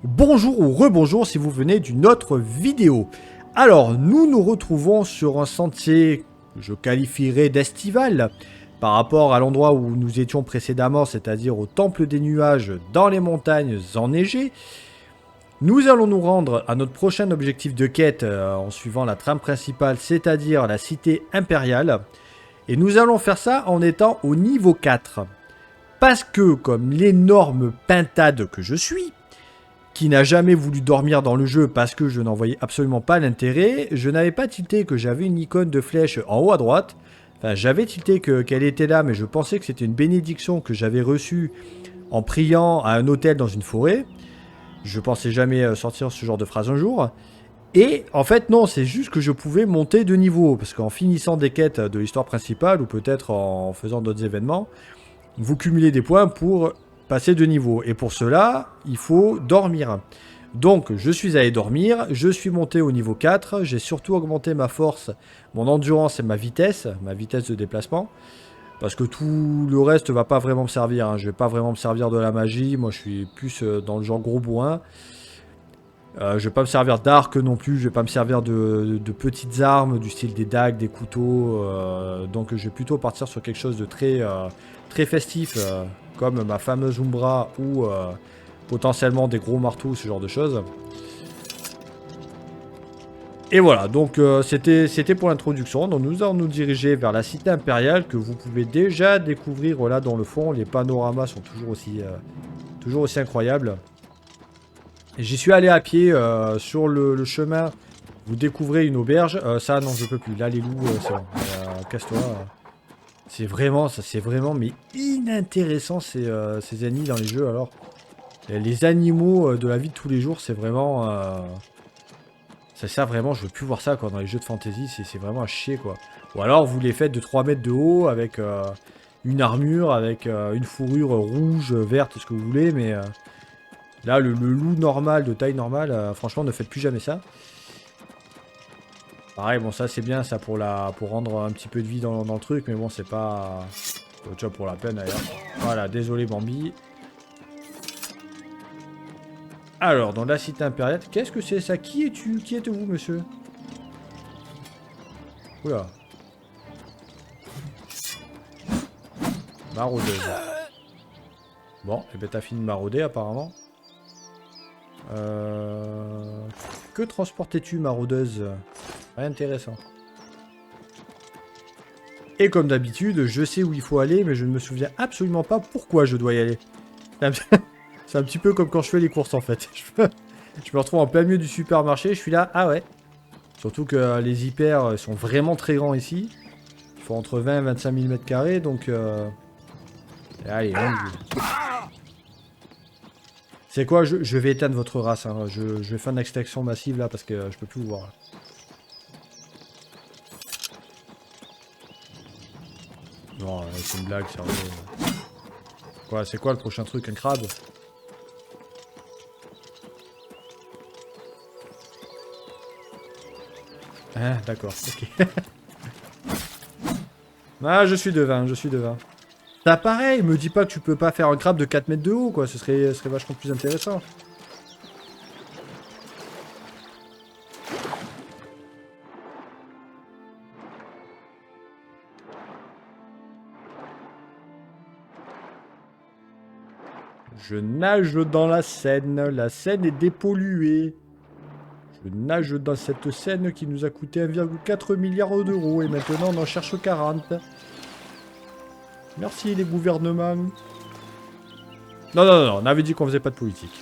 Bonjour ou rebonjour si vous venez d'une autre vidéo. Alors, nous nous retrouvons sur un sentier que je qualifierais d'estival par rapport à l'endroit où nous étions précédemment, c'est-à-dire au Temple des Nuages dans les montagnes enneigées. Nous allons nous rendre à notre prochain objectif de quête en suivant la trame principale, c'est-à-dire la cité impériale. Et nous allons faire ça en étant au niveau 4. Parce que, comme l'énorme pintade que je suis, qui n'a jamais voulu dormir dans le jeu parce que je n'en voyais absolument pas l'intérêt, je n'avais pas tilté que j'avais une icône de flèche en haut à droite. Enfin, j'avais tilté qu'elle était là, mais je pensais que c'était une bénédiction que j'avais reçue en priant à un hôtel dans une forêt. Je pensais jamais sortir ce genre de phrase un jour. Et en fait, non, c'est juste que je pouvais monter de niveau. Parce qu'en finissant des quêtes de l'histoire principale, ou peut-être en faisant d'autres événements, vous cumulez des points pour passer de niveau. Et pour cela, il faut dormir. Donc, je suis allé dormir, je suis monté au niveau 4, j'ai surtout augmenté ma force, mon endurance et ma vitesse de déplacement. Parce que tout le reste va pas vraiment me servir, hein. Je vais pas vraiment me servir de la magie, moi je suis plus dans le genre gros bourrin. Je vais pas me servir d'arc non plus, je vais pas me servir de petites armes du style des dagues, des couteaux. Donc je vais plutôt partir sur quelque chose de très festif, comme ma fameuse Umbra ou potentiellement des gros marteaux, ce genre de choses. Et voilà, donc c'était pour l'introduction. Donc nous allons nous diriger vers la cité impériale que vous pouvez déjà découvrir là dans le fond. Les panoramas sont toujours aussi incroyables. J'y suis allé à pied sur le chemin. Vous découvrez une auberge. Ça, non, je peux plus. Là, les loups, c'est bon. Casse-toi. C'est vraiment, mais inintéressant ces ennemis dans les jeux. Alors, les animaux de la vie de tous les jours, c'est vraiment. C'est ça, vraiment, je veux plus voir ça quoi, dans les jeux de fantasy. C'est vraiment à chier quoi. Ou alors, vous les faites de 3 mètres de haut avec une armure, avec une fourrure rouge, verte, ce que vous voulez, mais. Là, le loup normal, de taille normale, franchement, ne faites plus jamais ça. Pareil, bon, ça c'est bien, ça pour rendre un petit peu de vie dans le truc, mais bon, c'est pas... Déjà pour la peine, d'ailleurs. Voilà, désolé Bambi. Alors, dans la cité impériale, qu'est-ce que c'est ça? Qui es-tu? Qui êtes-vous, monsieur? Oula. Maraudeuse. Bon, et ben t'as fini de marauder, apparemment. Que transportais-tu, maraudeuse? Rien d'intéressant. Et comme d'habitude, je sais où il faut aller, mais je ne me souviens absolument pas pourquoi je dois y aller. C'est un petit peu comme quand je fais les courses, en fait. Je me retrouve en plein milieu du supermarché, je suis là, ah ouais. Surtout que les hyper sont vraiment très grands ici. Il faut entre 20 et 25 000 m², donc... Allez, on y va. C'est quoi, je vais éteindre votre race, hein. Je vais faire une extraction massive là parce que je peux plus vous voir. Non, c'est une blague, sérieux. Quoi, c'est quoi le prochain truc, un crabe? Ah, d'accord, ok. Ah, je suis devin, je suis devin. Ça pareil, me dis pas que tu peux pas faire un crabe de 4 mètres de haut, quoi, ce serait vachement plus intéressant. Je nage dans la Seine est dépolluée. Je nage dans cette Seine qui nous a coûté 1,4 milliard d'euros et maintenant on en cherche 40. Merci les gouvernements. Non, non, non, on avait dit qu'on faisait pas de politique.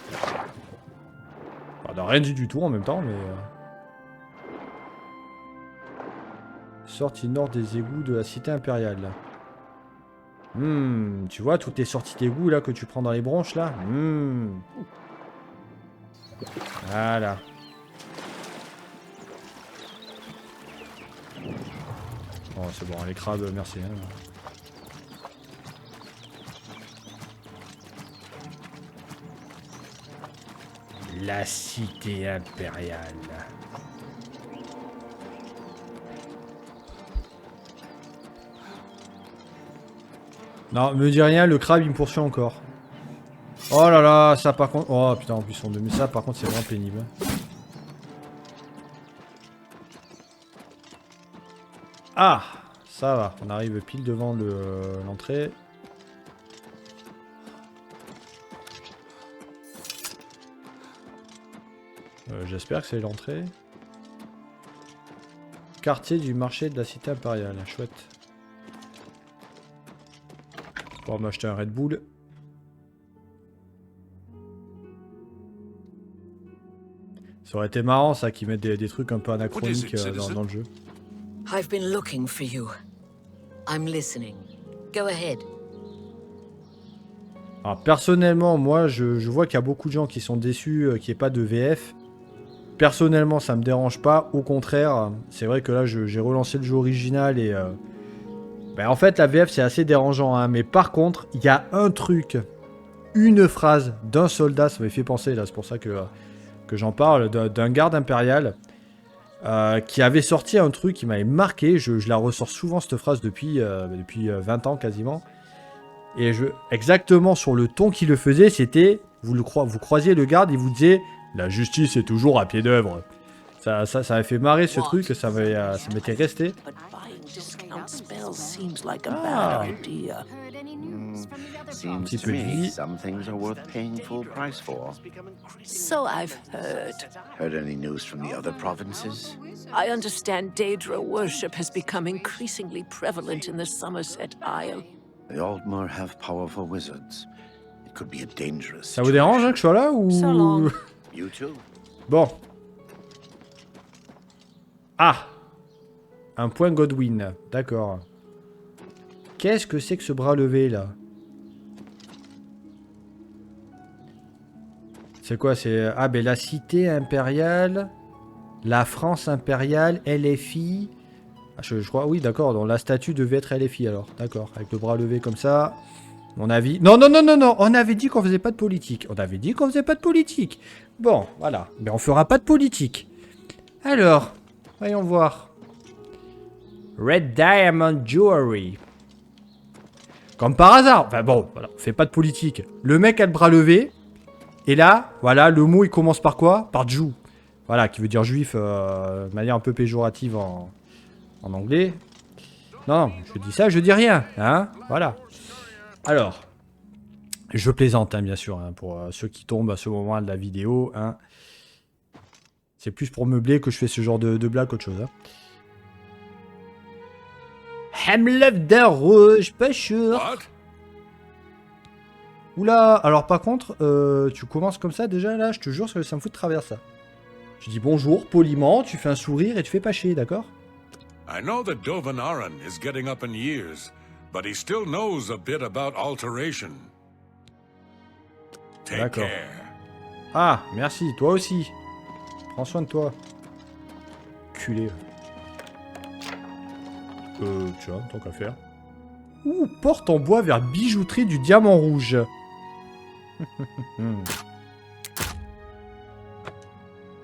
On n'a rien dit du tout en même temps, mais... Sortie nord des égouts de la cité impériale. Tu vois, toutes les sorties d'égouts là que tu prends dans les branches là. Voilà. Bon, c'est bon, les crabes, merci. Hein. La cité impériale. Non, me dis rien, le crabe il me poursuit encore. Oh là là, ça par contre... Oh putain, en plus on met ça, par contre c'est vraiment pénible. Ah, ça va, on arrive pile devant l'entrée. J'espère que c'est l'entrée. Quartier du marché de la cité impériale, chouette. On va m'acheter un Red Bull. Ça aurait été marrant ça qu'ils mettent des trucs un peu anachroniques dans le jeu. I've been looking for you. I'm listening. Go ahead. Alors personnellement, moi je vois qu'il y a beaucoup de gens qui sont déçus qu'il n'y ait pas de VF. Personnellement, ça me dérange pas. Au contraire, c'est vrai que là j'ai relancé le jeu original et... Ben, en fait la VF c'est assez dérangeant, hein, mais par contre, il y a un truc, une phrase d'un soldat, ça m'a fait penser là, c'est pour ça que j'en parle, d'un garde impérial. Qui avait sorti un truc qui m'avait marqué, je la ressors souvent cette phrase depuis 20 ans quasiment, et exactement sur le ton qu'il le faisait, c'était, vous croisiez le garde, il vous disait « La justice est toujours à pied d'œuvre ». Ça m'avait fait marrer ce truc, ça m'était resté. Ah, un petit peu de vie. Some things are worth paying full price for. So I've heard. Heard any news from the other provinces? I understand Daedra worship has become increasingly prevalent in the Somerset Isle. The Aldmore have powerful wizards. It could be a dangerous Ça vous dérange hein, que je sois là ou... So long. You too. Bon. Ah, un point Godwin, d'accord. Qu'est-ce que c'est que ce bras levé là? C'est quoi? C'est... Ah ben la cité impériale, la France impériale, LFI. Ah, je crois, oui d'accord, donc la statue devait être LFI alors, d'accord, avec le bras levé comme ça. Mon avis... Non, non, non, non, non, on avait dit qu'on faisait pas de politique. On avait dit qu'on faisait pas de politique. Bon, voilà, mais on fera pas de politique. Alors, voyons voir. Red Diamond Jewelry. Comme par hasard. Enfin bon, voilà, on fait pas de politique. Le mec a le bras levé. Et là, voilà, le mot il commence par quoi? Par Jew. Voilà, qui veut dire juif de manière un peu péjorative en anglais. Non, je dis ça, je dis rien. Hein, voilà. Alors, je plaisante, hein, bien sûr, hein, pour ceux qui tombent à ce moment de la vidéo. Hein. C'est plus pour meubler que je fais ce genre de blague qu'autre chose. Hein. Hamlet d'un rouge, pas sûr. Oula, alors par contre, tu commences comme ça déjà là, je te jure, ça me fout de travers ça. Tu dis bonjour, poliment, tu fais un sourire et tu fais pas chier, d'accord? I know that Dovan Aran is getting up in years, but he still knows a bit about alteration. Take care. Ah, merci, toi aussi. Prends soin de toi. Culé. Tiens, tant qu'à faire. Ouh, porte en bois vers bijouterie du diamant rouge.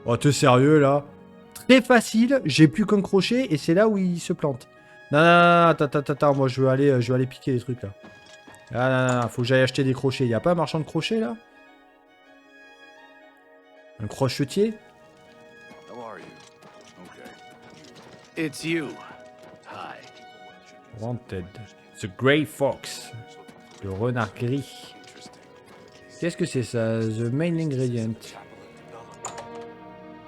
Oh, t'es sérieux là? Très facile, j'ai plus qu'un crochet et c'est là où il se plante. Non, non, non, attends, moi je veux aller piquer des trucs là. Ah, non, faut que j'aille acheter des crochets. Y a pas un marchand de crochets là? Un crochetier? How are you? Okay. It's you. Hi. Wanted. The Grey Fox. Le renard gris. Qu'est-ce que c'est ça? The main ingredient.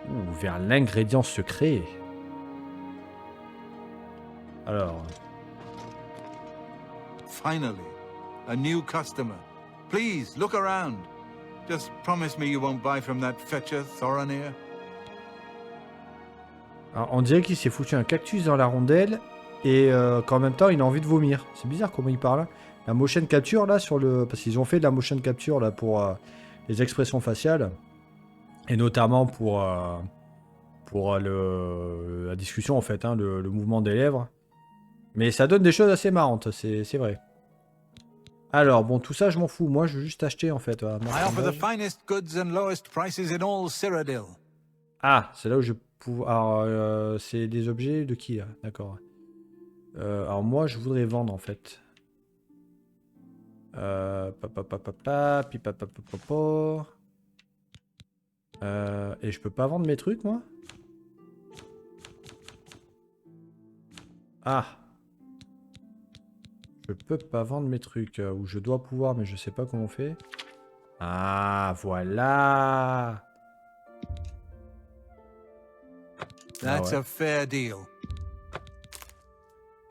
Ouh, vers l'ingrédient secret. Alors. Finally, a new customer. Please, look around. Just promise me you won't buy from that fetcher, Thoranir. Alors, on dirait qu'il s'est foutu un cactus dans la rondelle et qu'en même temps il a envie de vomir. C'est bizarre comment il parle. Hein. La motion capture là sur le... Parce qu'ils ont fait de la motion capture là pour les expressions faciales. Et notamment pour la discussion en fait, hein, le mouvement des lèvres. Mais ça donne des choses assez marrantes, c'est vrai. Alors, bon, tout ça, je m'en fous. Moi, je veux juste acheter, en fait. I offer the finest goods and lowest prices in all Cyrodiil. Ah, c'est là où je peux... Alors, c'est des objets de qui, là? D'accord. Alors, moi, je voudrais vendre, en fait. Pipapapapo. Et je peux pas vendre mes trucs, moi? Ah. Je peux pas vendre mes trucs. Ou je dois pouvoir, mais je sais pas comment on fait. Ah, voilà. That's ouais. a fair deal.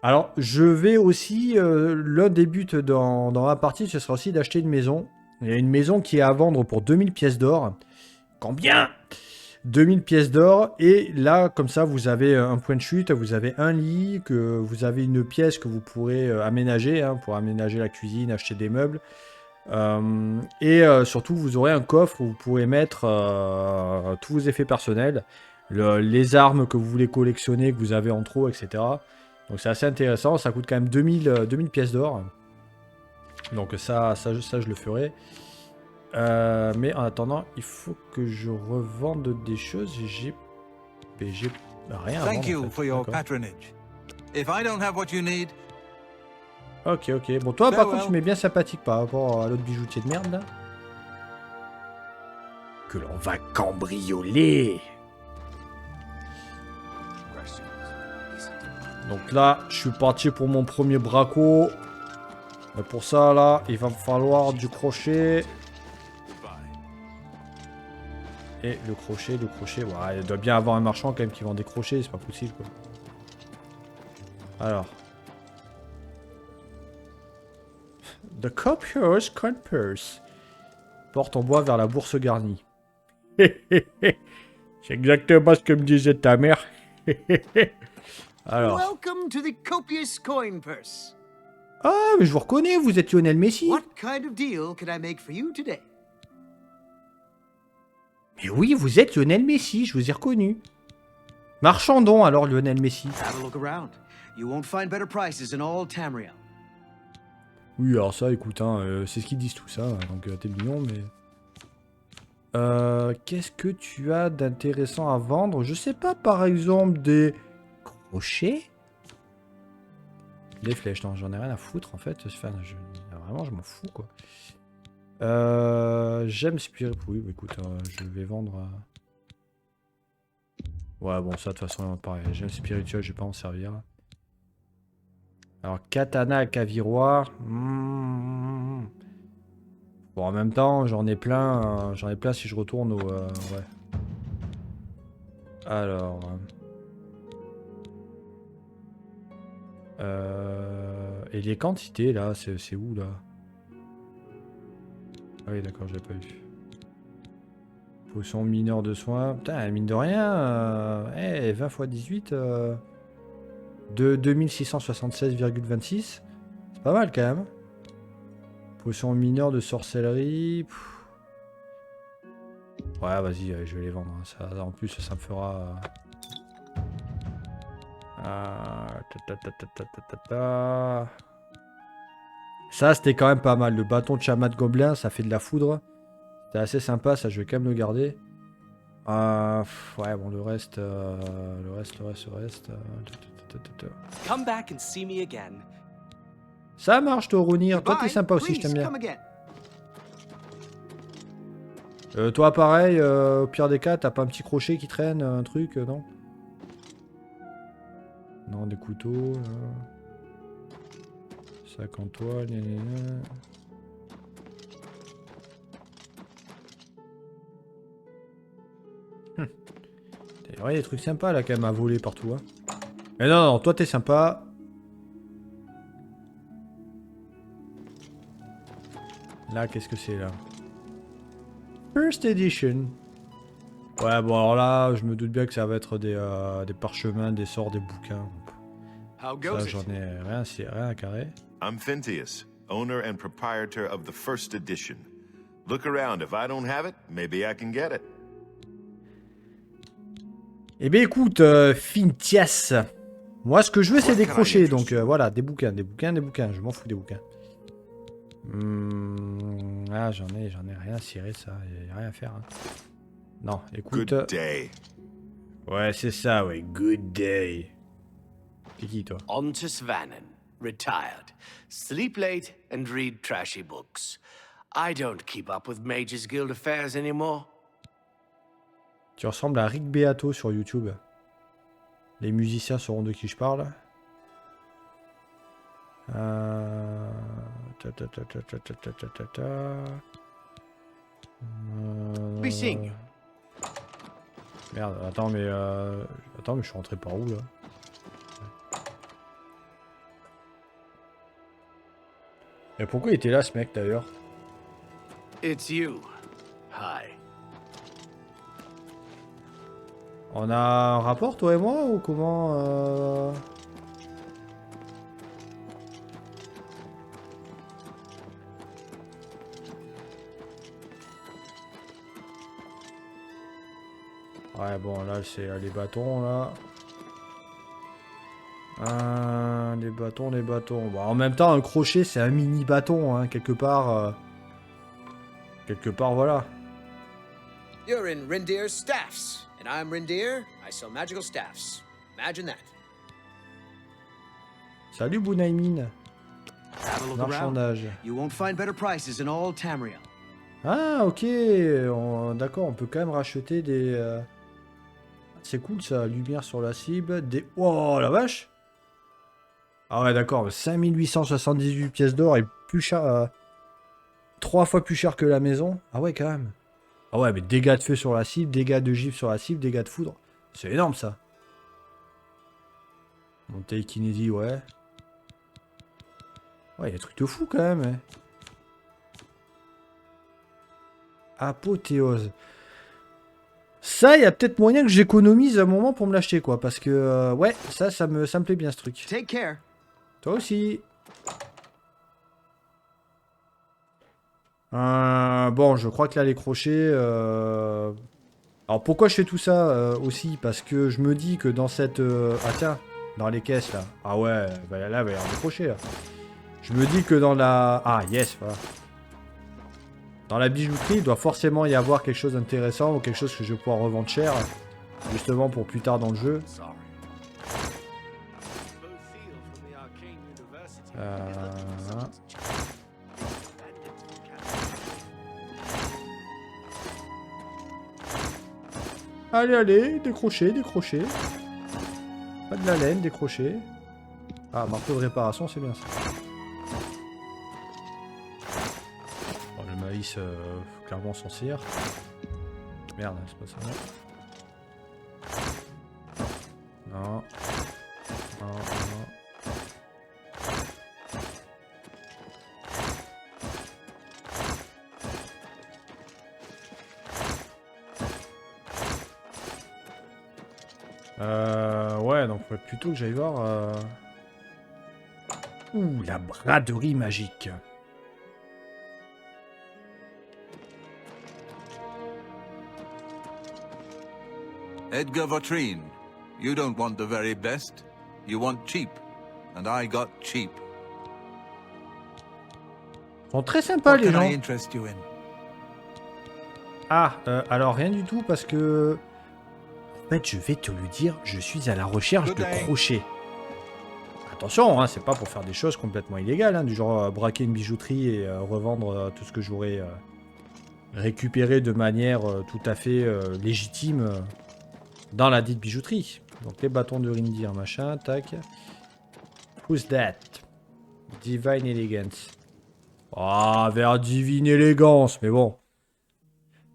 Alors, je vais aussi... l'un des buts dans ma partie, ce sera aussi d'acheter une maison. Il y a une maison qui est à vendre pour 2000 pièces d'or. Combien? 2000 pièces d'or. Et là, comme ça, vous avez un point de chute, vous avez un lit, que vous avez une pièce que vous pourrez aménager, hein, pour aménager la cuisine, acheter des meubles. Surtout, vous aurez un coffre où vous pourrez mettre tous vos effets personnels, les armes que vous voulez collectionner, que vous avez en trop, etc. Donc c'est assez intéressant. Ça coûte quand même 2000 pièces d'or. Donc ça, je le ferai. Mais en attendant, il faut que je revende des choses. J'ai rien à vendre. Thank you en fait. for your D'accord. patronage. If I don't have what you need, Ok. Bon, toi, par Farewell. contre, tu m'es bien sympathique par rapport à l'autre bijoutier de merde, là. Que l'on va cambrioler. Donc là, je suis parti pour mon premier braco. Mais pour ça, là, il va me falloir du crochet. Et le crochet. Ouais, il doit bien avoir un marchand, quand même, qui vend des crochets. C'est pas possible, quoi. Alors... The Copier's Compass. Porte en bois vers la bourse garnie. C'est exactement ce que me disait ta mère. Alors. Welcome to the copious coin purse. Ah, mais je vous reconnais, vous êtes Lionel Messi. What kind of deal can I make for you today? Mais oui, vous êtes Lionel Messi, je vous ai reconnu. Marchandons alors, Lionel Messi. Have a look around. You won't find better prices in all Tamriel. Oui, alors ça, écoute, hein, c'est ce qu'ils disent tout ça, donc t'es mignon, mais... Qu'est-ce que tu as d'intéressant à vendre? Je sais pas, par exemple, des crochets? Les flèches, non, j'en ai rien à foutre, en fait. Enfin, vraiment, je m'en fous, quoi. J'aime Spirit... Oui, bah, écoute, je vais vendre... Ouais, bon, ça, de toute façon, pareil. J'aime Spirituel, je vais pas en servir. Alors, katana à caviroir. Bon, en même temps, j'en ai plein si je retourne au... ouais. Alors... et les quantités, là, c'est où, là? Ah oui, d'accord, je l'ai pas vu. Potion mineur de soins. Putain, mine de rien, 20 x 18... de 2676,26. C'est pas mal quand même. Potion mineure de sorcellerie. Pff. Ouais, vas-y, je vais les vendre. Hein. Ça, en plus, ça me fera... Ça, c'était quand même pas mal. Le bâton de chamat de gobelin, ça fait de la foudre. C'était assez sympa, ça, je vais quand même le garder. Ouais, bon, le reste... Come back and see me again. Ça marche, Toronir. Toi, t'es Goodbye. sympa aussi, je Please t'aime bien. come again. Toi, pareil, au pire des cas, t'as pas un petit crochet qui traîne, un truc, non? Non, des couteaux. Sac en toile. Il y a des trucs sympas là quand même à voler partout. Hein. Mais non, toi t'es sympa. Là, qu'est-ce que c'est là? First Edition. Ouais, bon alors là, je me doute bien que ça va être des parchemins, des sorts, des bouquins. How Ça, goes j'en it? ai rien à carrer. I'm Phintius, owner and proprietor of the first edition. Look around. If I don't have it, maybe I can get it. Eh bien écoute, Phintias. Moi, ce que je veux, c'est des crochets. Donc voilà, des bouquins. Je m'en fous des bouquins. Ah, j'en ai rien à cirer, ça. Y a rien à faire. Hein. Non, écoute. Good day. Ouais, c'est ça, ouais. Good day. C'est qui, toi? On to Svanen. retired. Sleep late and read trashy books. I don't keep up with Mages Guild affairs anymore. Tu ressembles à Rick Beato sur YouTube. Les musiciens sauront de qui je parle. Be seeing you. Merde, attends, mais je suis rentré par où là? Et pourquoi il était là ce mec d'ailleurs? It's you. Hi. On a un rapport toi et moi ou comment Ouais bon là c'est les bâtons là. Les bâtons, les bâtons. Bon, en même temps un crochet c'est un mini bâton hein, quelque part. Quelque part voilà. You're in Rindir's staffs, and I'm Rindir. I sell magical staffs. Imagine that. Salut Bunaimin. Have a look around. Marchandage. You won't find better prices in all Tamriel. Ah ok, d'accord, on peut quand même racheter des... C'est cool ça, lumière sur la cible, des... Oh la vache. Ah ouais d'accord, 5878 pièces d'or et plus cher... 3 fois plus cher que la maison. Ah ouais quand même. Ah ouais mais dégâts de feu sur la cible, dégâts de gifle sur la cible, dégâts de foudre. C'est énorme ça. Montée kinésie, ouais. Ouais, il y a des trucs de fou quand même. Hein. Apothéose. Ça, il y a peut-être moyen que j'économise un moment pour me l'acheter, quoi. Parce que, ouais, ça me plaît bien, ce truc. Take care. Toi aussi. Bon, je crois que là, les crochets... Alors, pourquoi je fais tout ça aussi? Parce que je me dis que dans cette... Ah tiens, dans les caisses, là. Ah ouais, bah, là, il va y avoir des crochets, là. Je me dis que dans la... Ah, yes, voilà. Dans la bijouterie, il doit forcément y avoir quelque chose d'intéressant ou quelque chose que je vais pouvoir revendre cher, justement pour plus tard dans le jeu. Allez, allez, des crochets, des crochets. Pas de la laine, des crochets. Ah, marteau de réparation, c'est bien ça. Le maïs, clairement sans cire. Merde, c'est pas ça. Non. Non, non. Ouais, donc plutôt que j'aille voir... Ouh, la braderie magique. Edgar Votrine, you don't want the very best. You want cheap. And I got cheap. Ils sont très sympas les What can gens. I interest you in? Ah, alors rien du tout parce que... En fait, je vais te le dire, je suis à la recherche de crochets. Attention, hein, c'est pas pour faire des choses complètement illégales, hein, du genre braquer une bijouterie et revendre tout ce que j'aurais récupéré de manière tout à fait légitime dans la dite bijouterie. Donc les bâtons de Rindir, machin, tac. Who's that? Divine Elegance. Ah, vers Divine Elegance, mais bon.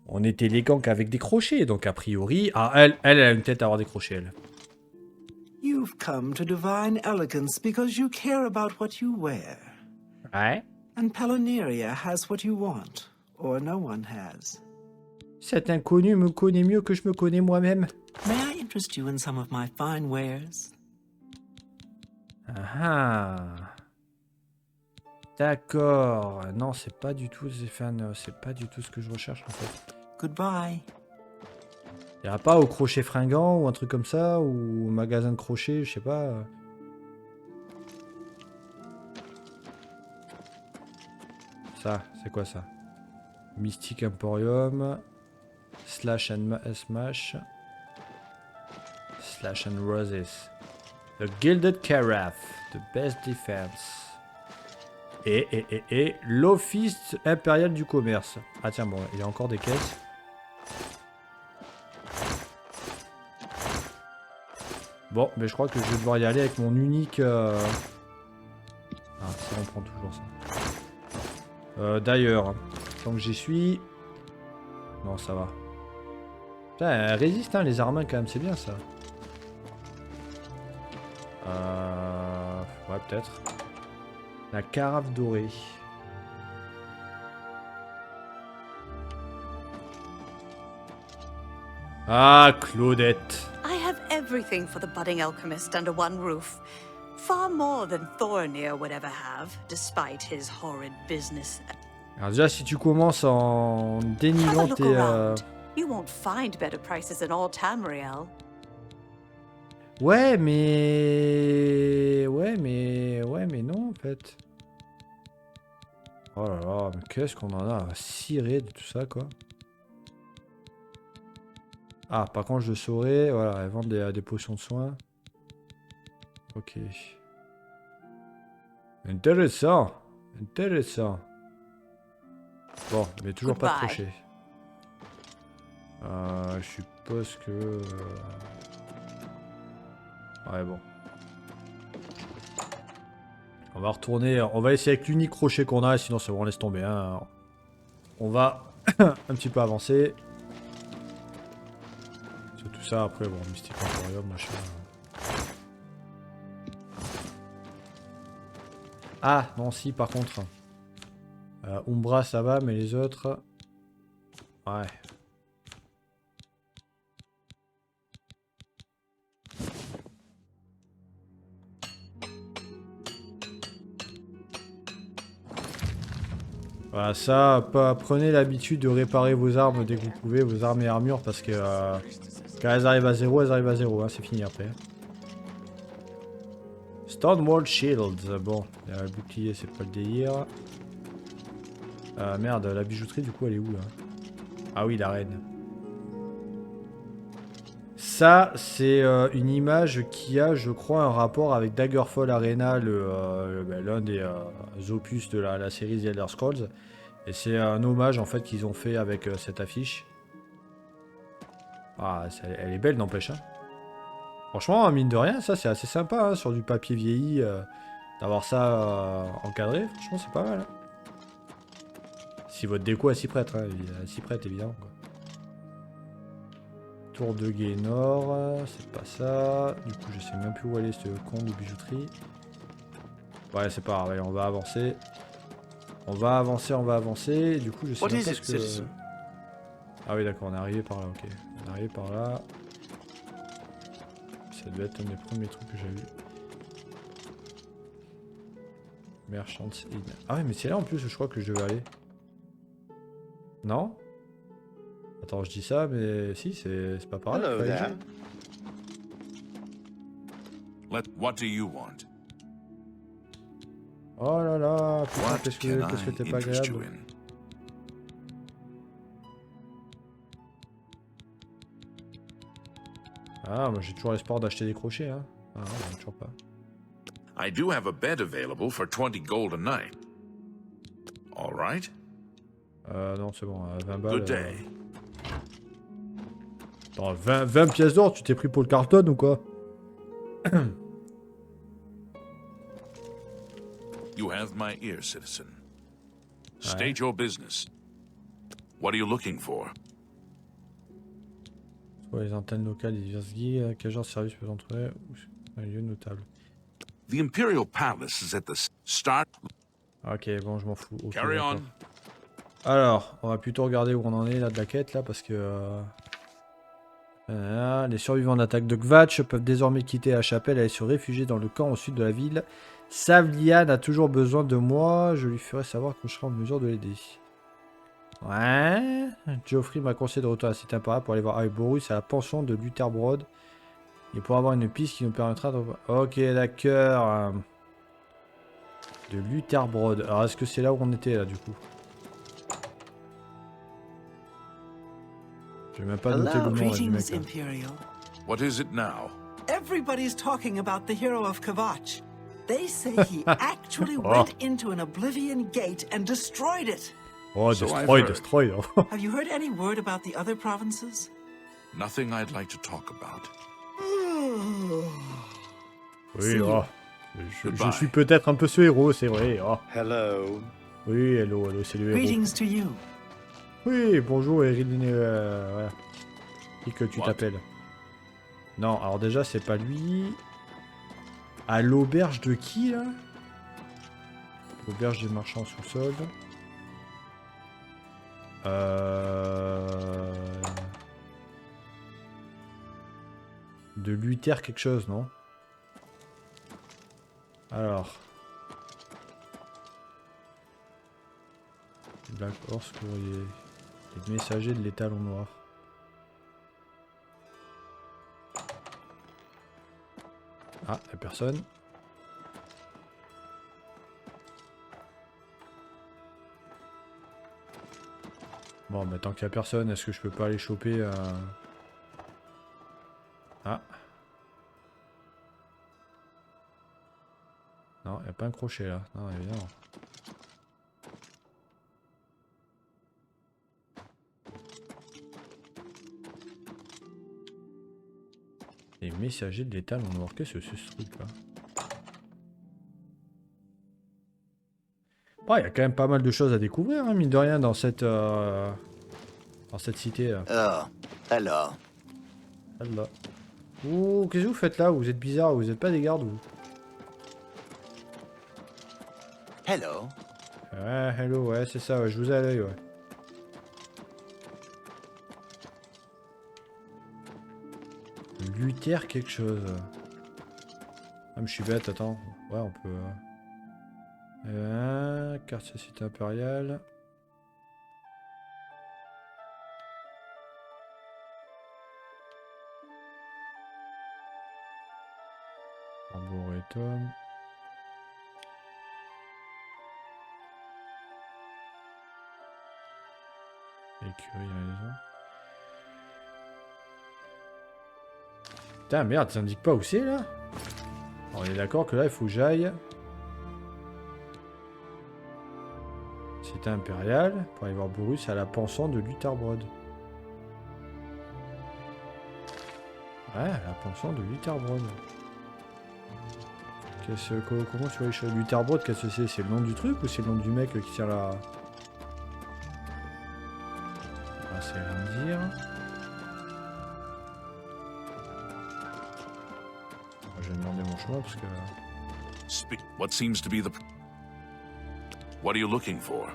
On est élégant qu'avec des crochets, donc a priori... Ah, elle a une tête à avoir des crochets, elle. You've come to Divine Elegance because you care about what you wear. Ouais. And Palingeria has what you want, or no one has. Cet inconnu me connaît mieux que je me connais moi-même. May I interest you in some of my fine wares? Ah. D'accord. Non, c'est pas du tout, c'est pas du tout ce que je recherche en fait. Goodbye. Il y aura pas au crochet fringant ou un truc comme ça, ou au magasin de crochet, je sais pas. Ça, c'est quoi ça? Mystic Emporium. Slash and Smash. Slash and Roses. The Gilded Carafe, the best defense. Et l'Office impérial du commerce. Ah tiens, bon, il y a encore des caisses. Bon, mais je crois que je vais devoir y aller avec mon unique... Ah, ça, on prend toujours ça. D'ailleurs, tant que j'y suis... Non, ça va. Putain, elle résiste, hein, les armes quand même, c'est bien ça. Ouais, peut-être. La carafe dorée. Ah, Claudette. I have everything for the budding alchemist under one roof. Far more than Thorinir would ever have, despite his horrid business. Alors déjà, si tu commences en dénigrant tes... You won't find better prices in all Tamriel. Ouais, mais non, en fait. Oh là là, mais qu'est-ce qu'on en a à cirer de tout ça, quoi. Ah, par contre, je saurais, voilà, elles vendent des potions de soins. Ok. Intéressant. Intéressant. Bon, mais toujours pas de crochet. Je suppose que... Ouais, bon. On va retourner, on va essayer avec l'unique crochet qu'on a, sinon c'est bon, on laisse tomber. Hein. On va un petit peu avancer. C'est tout ça, après, bon, Mystic Emporium, machin. Ah, non, si, par contre. Umbra, ça va, mais les autres... Ouais. Voilà, ça, prenez l'habitude de réparer vos armes dès que vous pouvez, vos armes et armures, parce que quand elles arrivent à 0, elles arrivent à 0, hein, c'est fini après. Stonewall Shields, bon, le bouclier c'est pas le délire. Merde, la bijouterie du coup elle est où là? Ah oui, la reine. Ça, c'est une image qui a, je crois, un rapport avec Daggerfall Arena, l'un des opus de la série The Elder Scrolls. Et c'est un hommage en fait qu'ils ont fait avec cette affiche. Ah, elle est belle, n'empêche. Hein. Franchement, mine de rien, ça c'est assez sympa, hein, sur du papier vieilli, d'avoir ça encadré. Franchement, c'est pas mal. Hein. Si votre déco s'y prête, hein, elle s'y prête évidemment. Quoi. Tour de Gaynor, c'est pas ça. Du coup, je sais même plus où aller ce con de bijouterie. Ouais, c'est pas grave, allez, on va avancer. On va avancer. Du coup, je sais même pas ce que... Ah oui, d'accord, on est arrivé par là, ok. On est arrivé par là. Ça devait être un des premiers trucs que j'ai vu. Merchant's Inn. Ah ouais, mais c'est là en plus, je crois que je devais aller. Non? Attends, je dis ça, mais si, c'est pas pareil. Hello there. What do you want? Oh là là, putain, qu'est-ce que t'es pas agréable. Ah, moi j'ai toujours l'espoir d'acheter des crochets, hein. Ah non, toujours pas. I do have a bed available for 20 gold a night. All right? Non, c'est bon, 20 balles. Good day. Attends, 20 pièces d'or, tu t'es pris pour le carton ou quoi? You have my ear, citizen. State your business. What are you looking for? Soit les antennes locales des diverses guildes, quel genre de service peut en trouver? Un lieu notable. The Imperial Palace is at the start. Ok, bon, je m'en fous. Okay, carry on. Alors, on va plutôt regarder où on en est là de la quête là, parce que les survivants d'attaque de Kvatch peuvent désormais quitter la chapelle et aller se réfugier dans le camp au sud de la ville. Savlian a toujours besoin de moi, je lui ferai savoir que je serai en mesure de l'aider. Ouais. Geoffrey m'a conseillé de retourner à cet impérial pour aller voir Borus à la pension de Lutherbrod. Et pour avoir une piste qui nous permettra de... Ok, d'accord. De Lutherbrod. Alors, est-ce que c'est là où on était, là, du coup? Je vais même pas noter le nom, là, du mec. Là. What is it now? Everybody's talking about the hero of Kvatch. They say he actually went into an Oblivion gate and destroyed it. Oh, So I've destroy, heard. destroy. Have you heard any word about the other provinces? Nothing I'd like to talk about. Oui, oh. Je Goodbye. suis peut-être un peu ce héros, c'est vrai. Oh. Hello. Oui, hello, hello, c'est le héros. Greetings to you. Oui, bonjour, Erin. Voilà. Qui que tu What? t'appelles? Non, alors déjà, c'est pas lui. À l'auberge de qui, là? L'auberge des marchands sous-sol. De Luther quelque chose, non? Alors. Black Horse courrier. Les messagers de l'étalon noir. Ah, y'a personne. Bon, mais tant qu'il y a personne, est-ce que je peux pas aller choper Ah. Non, y a pas un crochet là. Non, évidemment. Les messagers de l'étal ont noir. Qu'est-ce que c'est ce truc là? Il y a quand même pas mal de choses à découvrir, hein, mine de rien, dans cette cité là. Oh, hello. Là. Ouh, qu'est-ce que vous faites là? Vous êtes bizarre, vous êtes pas des gardes vous? Hello. Ouais, hello, ouais, c'est ça, ouais, je vous ai à l'œil, ouais. Luther quelque chose. Ah, mais je suis bête, attends. Ouais, on peut... carte société impériale. Arboretum. Écurie maison. Putain, merde, ça indique pas où c'est là? On est d'accord que là, il faut que j'aille. Cité impériale, pour aller voir Borus à la pensant de Lutherbrod. Ouais, à la pensant de Lutherbrod. Comment tu vois les choses? Lutherbrod, qu'est-ce que c'est? C'est le nom du truc ou c'est le nom du mec qui tient la... Ah, c'est rien de dire. Je vais demander mon chemin parce que... What seems to be the... What are you looking for?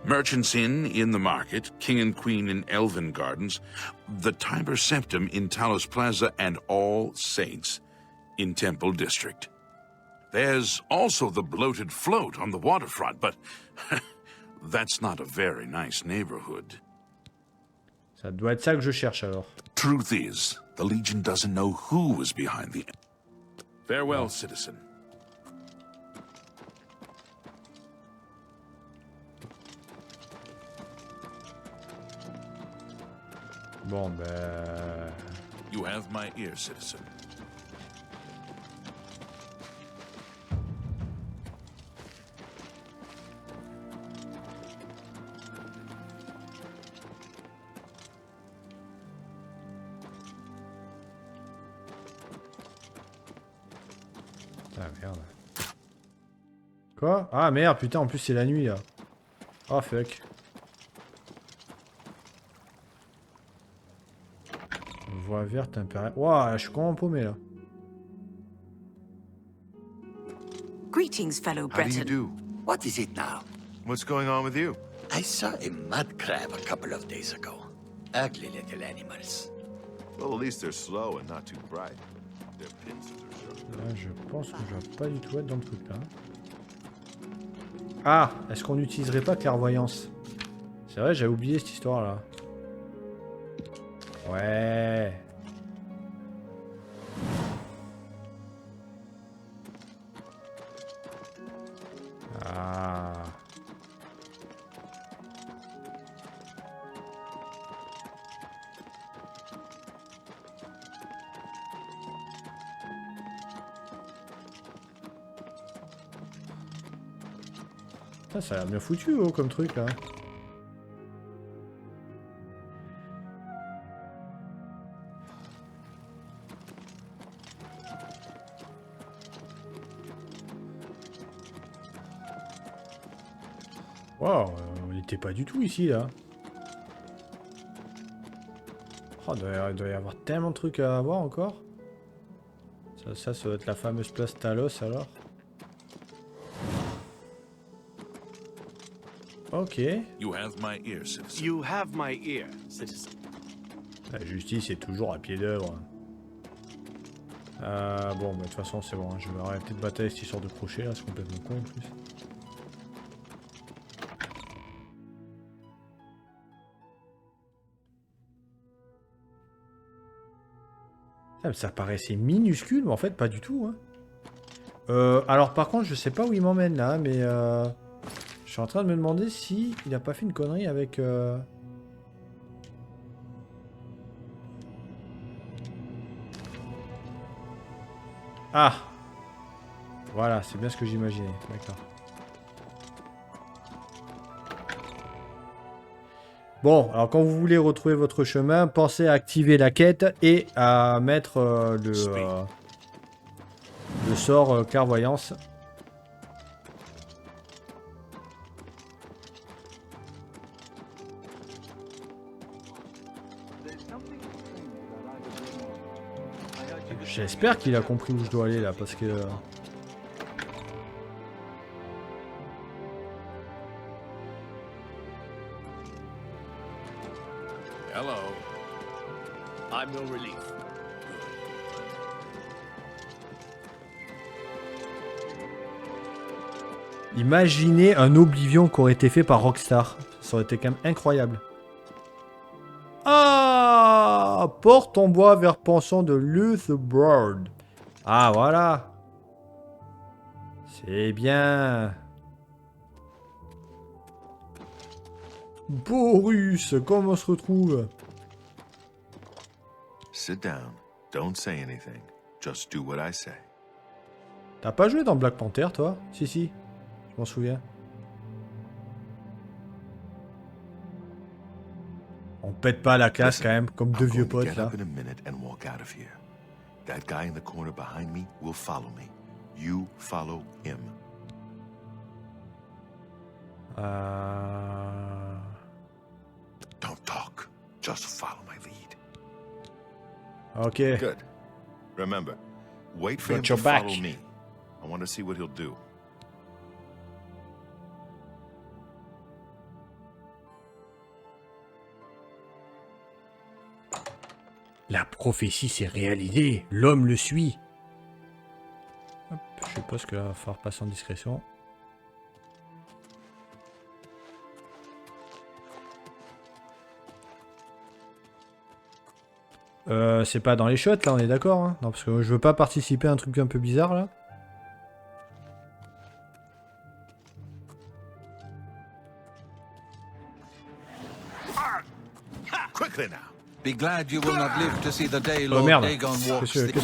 Merchant's Inn in the Market, King and Queen in Elven Gardens, the Tiber Septim in Talos Plaza, and All Saints in Temple District. There's also the Bloated Float on the waterfront, but that's not a very nice neighborhood. Ça doit être ça que je cherche alors. Truth is, the Legion doesn't know who was behind the... Farewell, citizen. Bon, ben... You have my ear, citizen. Ah merde. Quoi? Ah merde, putain, en plus c'est la nuit là. Oh fuck. Voie verte impériale. Ouah, je suis complètement paumé là. Greetings, fellow How do you Breton. do? What is it now? What's going on with you? I saw a mud crab a couple of days ago. Ugly little animals. Well, at least they're slow and not too bright. Their pincers are sharp. Là, je pense que je vais pas du tout être dans le truc là. Ah, est-ce qu'on n'utiliserait pas clairvoyance? C'est vrai, j'avais oublié cette histoire là. Ouais. Ah. Putain, ça a l'air bien foutu oh, comme truc là. Waouh, on n'était pas du tout ici là. Oh, il doit y avoir tellement de trucs à avoir encore. Ça doit être la fameuse place Talos alors. Ok. You have my ear, citizen. You have my ear, citizen. La justice est toujours à pied d'œuvre. Bon, bah, de toute façon, c'est bon. Hein. Je vais arrêter de batailler cette histoire de crochet là, c'est complètement con en plus. Ça paraissait minuscule, mais en fait, pas du tout. Hein. Alors, par contre, je sais pas où il m'emmène là, mais je suis en train de me demander si il a pas fait une connerie avec. Ah, voilà, c'est bien ce que j'imaginais. D'accord. Bon, alors quand vous voulez retrouver votre chemin, pensez à activer la quête et à mettre le sort clairvoyance. J'espère qu'il a compris où je dois aller là, parce que... Hello. I'm no relief. Imaginez un Oblivion qui aurait été fait par Rockstar. Ça aurait été quand même incroyable. Ah, porte en bois vers pension de Luthbrod. Ah, voilà. C'est bien. Borus, comment on se retrouve? Sit down. Don't say anything. Just do what I say. T'as pas joué dans Black Panther, toi? Si, si. Je m'en souviens. On pète pas la classe quand même, comme deux vieux potes là. Get up in a minute and walk out of here. That guy in the corner behind me will follow me. You follow him. Don't talk. Just follow my lead. Ok. Good. Remember, wait for him Got to your back. follow me. I want to see what he'll do. La prophétie s'est réalisée. L'homme le suit. Hop, je sais pas ce que va falloir passer en discrétion. C'est pas dans les shots là, on est d'accord hein? Non, parce que je veux pas participer à un truc un peu bizarre là. Quickly now. Be glad you will not live to see the day Oh Lord merde. Dagon walks Qu'est-ce que-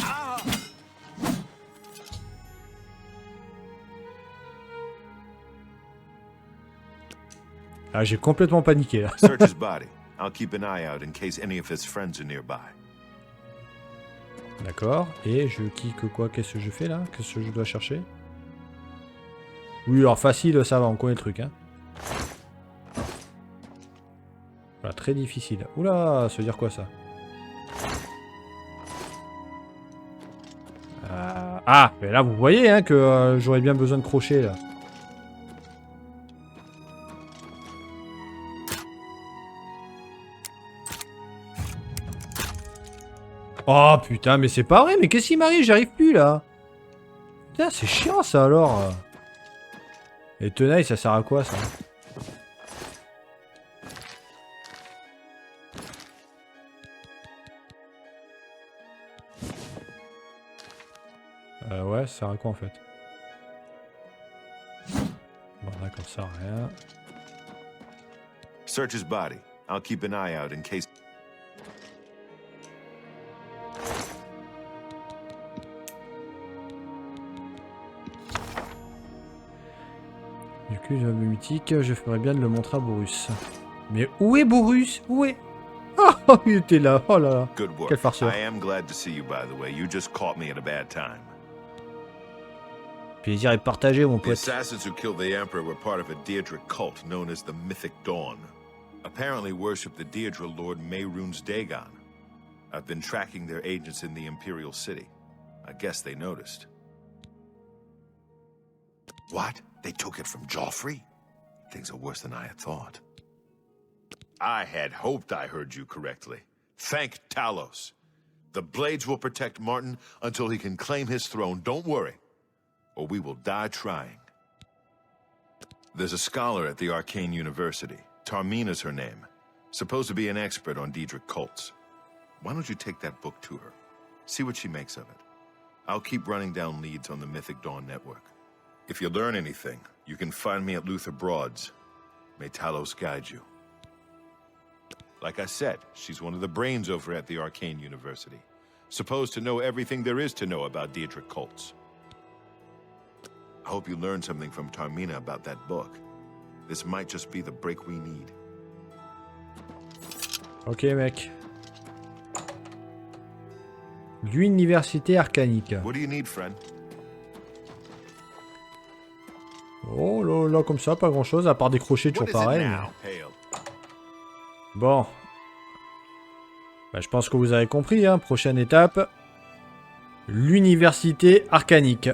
Ah, j'ai complètement paniqué là. Search his body. I'll keep an eye out in case any of his friends are nearby. D'accord. Et je clique quoi? Qu'est-ce que je fais là? Qu'est-ce que je dois chercher? Oui, alors facile, ça va, on connaît le truc. Hein. Voilà, très difficile. Oula, ça veut dire quoi ça? Ah, mais là vous voyez hein, que j'aurais bien besoin de crochets là. Oh putain, mais c'est pas vrai, mais qu'est-ce qui m'arrive? J'arrive plus là. Putain, c'est chiant ça alors. Et tenaille, ça sert à quoi ça? Ouais, ça sert à quoi en fait? Bon, d'accord, ça sert à rien. Search his body. I'll keep an eye out in case... Du Accuse un mythique, je ferais bien de le montrer à Borus. Mais où est Borus? Où est... Oh, il était là. Oh là là. Good work. Quel farceur. I am glad to see you, by the way. You just caught me at a bad time. Plaisir est partagé, mon The pote. assassins who killed the Emperor were part of a Deirdre cult known as the Mythic Dawn. Apparently worship the Deirdre Lord Mehrunes Dagon. I've been tracking their agents in the Imperial City. I guess they noticed. What? They took it from Joffrey? Things are worse than I had thought. I had hoped I heard you correctly. Thank Talos. The Blades will protect Martin until he can claim his throne. Don't worry. Or we will die trying. There's a scholar at the Arcane University. Tarmina's her name. Supposed to be an expert on Daedric cults. Why don't you take that book to her? See what she makes of it. I'll keep running down leads on the Mythic Dawn network. If you learn anything, you can find me at Luther Broads. May Talos guide you. Like I said, she's one of the brains over at the Arcane University. Supposed to know everything there is to know about Daedric cults. I hope you learned something from Tarmina about that book. This might just be the break we need. Ok, mec. L'université arcanique. What do you need, friend? Oh là là, comme ça, pas grand chose, à part des crochets toujours pareil. Bon. Bah, je pense que vous avez compris, hein. Prochaine étape. L'université arcanique.